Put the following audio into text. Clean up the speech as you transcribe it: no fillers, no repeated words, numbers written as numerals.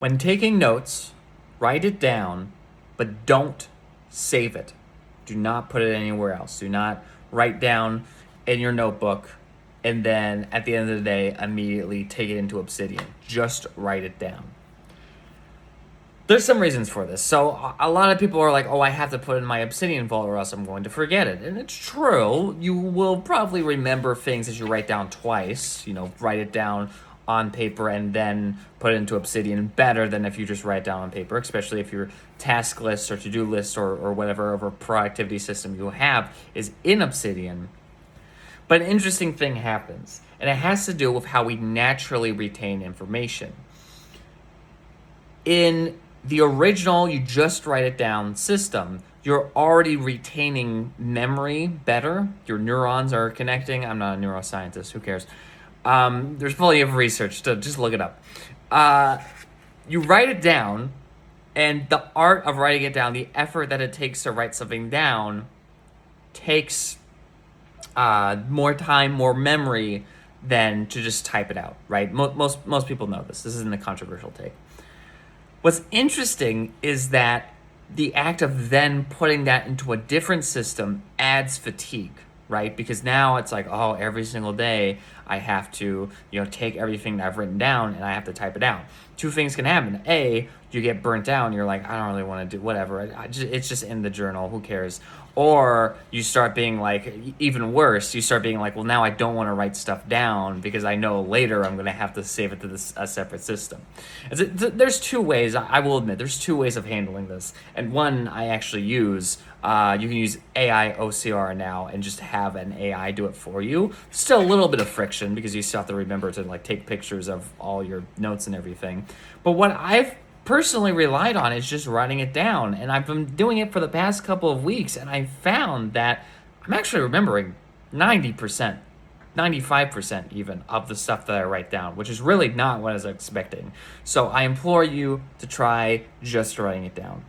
When taking notes, write it down, but don't save it. Do not put it anywhere else. Do not write down in your notebook and then at the end of the day immediately take it into Obsidian. Just write it down. There's some reasons for this. So a lot of people are like, "Oh, I have to put it in my Obsidian vault or else I'm going to forget it." And it's true. You will probably remember things as you write down twice. Write it down on paper and then put it into Obsidian better than if you just write it down on paper, especially if your task list or to-do list or whatever of a productivity system you have is in Obsidian. But an interesting thing happens, and it has to do with how we naturally retain information. In the original, you just write it down system, you're already retaining memory better. Your neurons are connecting. I'm not a neuroscientist. Who cares? There's plenty of research to just look it up. You write it down, and the art of writing it down, the effort that it takes to write something down, takes more time, more memory than to just type it out. Right? Most people know this. This isn't a controversial take. What's interesting is that the act of then putting that into a different system adds fatigue, right? Because now it's like, oh, every single day I have to, take everything that I've written down and I have to type it out. Two things can happen. A, you get burnt out and you're like, I don't really want to do whatever. It's just in the journal. Who cares? Or you start being like, even worse, you start being like, well, now I don't want to write stuff down because I know later I'm going to have to save it to a separate system. There's two ways, I will admit, there's two ways of handling this. And one I actually use. You can use AI OCR now and just have an AI do it for you. Still a little bit of friction because you still have to remember to take pictures of all your notes and everything. But what I've personally relied on is just writing it down, and I've been doing it for the past couple of weeks, and I found that I'm actually remembering 90%, 95% even of the stuff that I write down, which is really not what I was expecting. So I implore you to try just writing it down.